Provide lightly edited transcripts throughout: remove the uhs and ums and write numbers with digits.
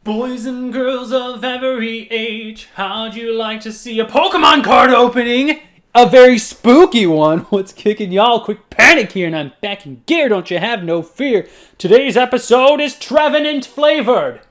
Boys and girls of every age, how'd you like to see a Pokemon card opening? A very spooky one. What's kicking y'all? Kwikpanik here, and I'm back in gear, don't you have no fear. Today's episode is Trevenant flavored.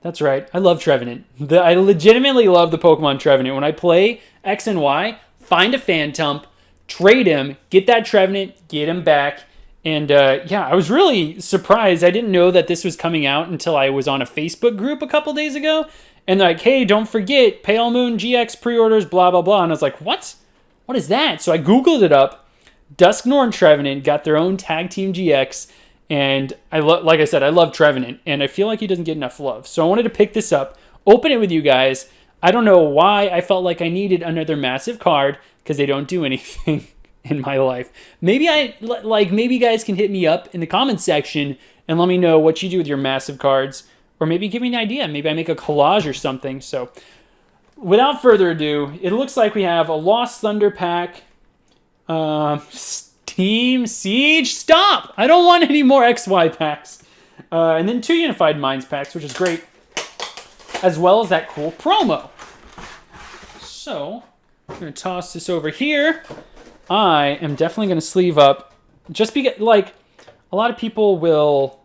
That's right, I love Trevenant. I legitimately love the Pokemon Trevenant. When I play X and Y, find a Phantump, trade him, get that Trevenant, get him back. And yeah, I was really surprised. I didn't know that this was coming out until I was on a Facebook group a couple days ago. And they're like, hey, don't forget, Pale Moon GX pre-orders, blah, blah, blah. And I was like, what? What is that? So I Googled it up. Dusknoir and Trevenant got their own Tag Team GX. And like I said, I love Trevenant. And I feel like he doesn't get enough love. So I wanted to pick this up, open it with you guys. I don't know why I felt like I needed another massive card, because they don't do anything in my life. Maybe you guys can hit me up in the comments section and let me know what you do with your massive cards, or maybe give me an idea. Maybe I make a collage or something. So without further ado, it looks like we have a Lost Thunder pack, Team Siege, stop! I don't want any more XY packs. And then 2 Unified Minds packs, which is great, as well as that cool promo. So I'm going to toss this over here. I am definitely going to sleeve up, just because, like, a lot of people will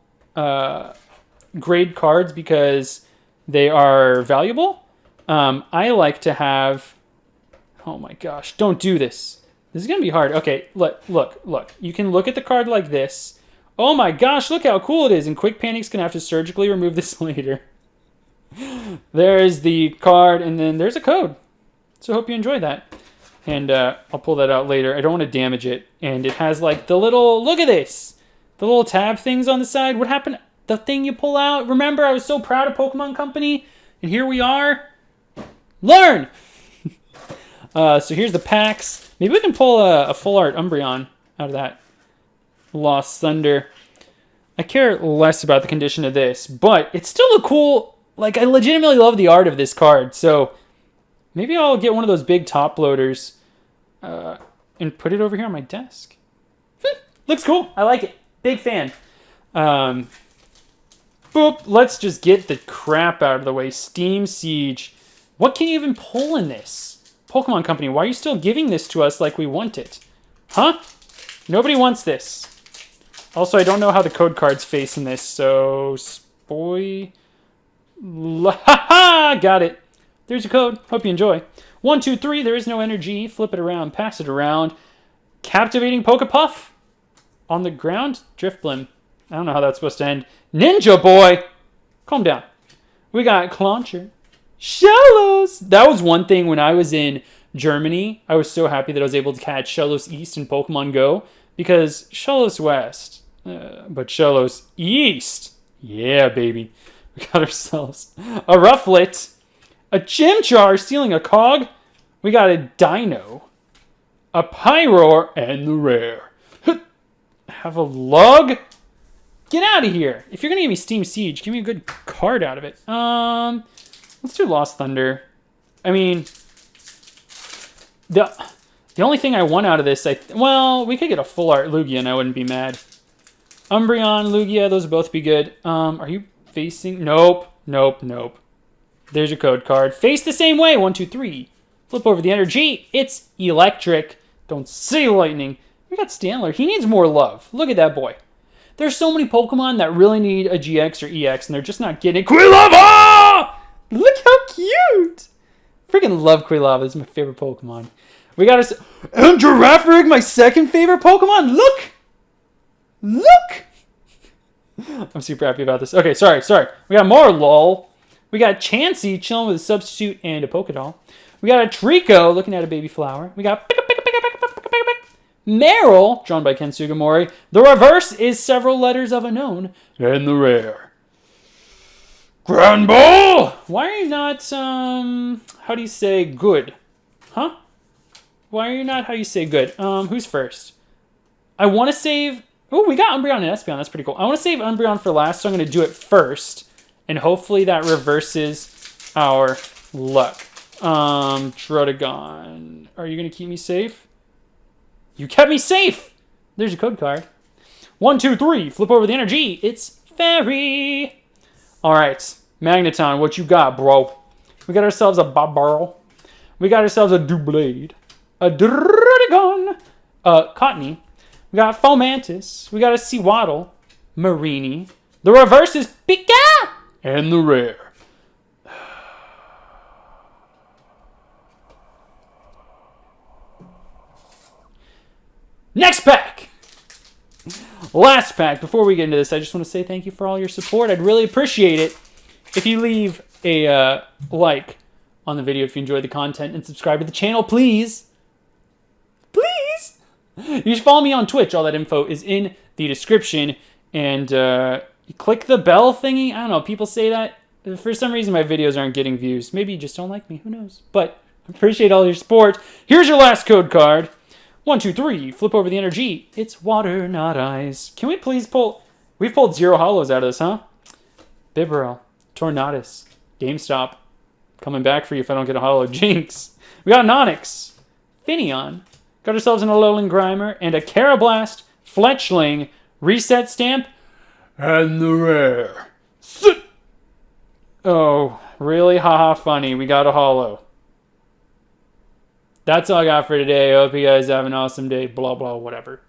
grade cards because they are valuable. I like to have, oh my gosh, don't do this. This is going to be hard. Okay, look. You can look at the card like this. Oh my gosh, look how cool it is. And Kwikpanik's going to have to surgically remove this later. There's the card, and then there's a code. So I hope you enjoy that. And I'll pull that out later. I don't want to damage it. And it has like the little, look at this. The little tab things on the side. What happened? The thing you pull out. Remember, I was so proud of Pokemon Company. And here we are. Learn! So here's the packs. Maybe we can pull a full art Umbreon out of that. Lost Thunder. I care less about the condition of this. But it's still a cool, like, I legitimately love the art of this card. So maybe I'll get one of those big top loaders and put it over here on my desk. Looks cool. I like it. Big fan. Boop. Let's just get the crap out of the way. Steam Siege. What can you even pull in this? Pokemon Company, why are you still giving this to us like we want it? Huh? Nobody wants this. Also, I don't know how the code cards face in this, so spoil. Ha! Got it. There's your code. Hope you enjoy. 1, 2, 3. There is no energy. Flip it around. Pass it around. Captivating Pokepuff. On the ground. Driftblim. I don't know how that's supposed to end. Ninja Boy. Calm down. We got Clauncher. Shellos. That was one thing when I was in Germany. I was so happy that I was able to catch Shellos East in Pokemon Go. Because Shellos West. But Shellos East. Yeah, baby. We got ourselves a Rufflet. A Chimchar stealing a Cog. We got a Dino. A Pyroar, and the rare. Have a Lug. Get out of here. If you're going to give me Steam Siege, give me a good card out of it. Let's do Lost Thunder. I mean, the only thing I want out of this, well, we could get a full art Lugia and I wouldn't be mad. Umbreon, Lugia, those would both be good. Are you facing? Nope. There's your code card. Face the same way. 1, 2, 3. Flip over the energy. It's electric. Don't say lightning. We got Stanler. He needs more love. Look at that boy. There's so many Pokemon that really need a GX or EX, and they're just not getting it. Quilava! Look how cute! Freaking love Quilava. This is my favorite Pokemon. We got us. And Girafarig, my second favorite Pokemon. Look! I'm super happy about this. Okay, sorry. We got more LOL. We got Chansey chilling with a substitute and a Pokédoll. We got a Trico looking at a baby flower. We got Meryl, drawn by Ken Sugimori. The reverse is several letters of unknown. And the rare. Grand Ball! Why are you not, how do you say good? Huh? Why are you not how you say good? Who's first? I want to save... Oh, we got Umbreon and Espeon. That's pretty cool. I want to save Umbreon for last, so I'm going to do it first. And hopefully that reverses our luck. Trotagon. Are you going to keep me safe? You kept me safe! There's your code card. 1, 2, 3. Flip over the energy. It's Fairy. All right. Magneton, what you got, bro? We got ourselves a Bobarl. We got ourselves a Doublade. A Druddigon. A Cottony. We got Fomantis. We got a Sewaddle. Marini. The reverse is Pika. And the rare. Next pack! Last pack. Before we get into this, I just want to say thank you for all your support. I'd really appreciate it if you leave a like on the video if you enjoy the content and subscribe to the channel, please. Please! You should follow me on Twitch. All that info is in the description. And you click the bell thingy. I don't know. People say that. For some reason, my videos aren't getting views. Maybe you just don't like me. Who knows? But I appreciate all your support. Here's your last code card. 1, 2, 3. Flip over the energy. It's water, not ice. Can we please pull... We've pulled 0 hollows out of this, huh? Bibarel. Tornadus. GameStop. Coming back for you if I don't get a hollow. Jinx. We got Nonix. Finneon. Got ourselves an Alolan Grimer. And a Carablast. Fletchling. Reset stamp. And the rare. Sit. Oh, really? Haha, funny. We got a hollow. That's all I got for today. I hope you guys have an awesome day. Blah, blah, whatever.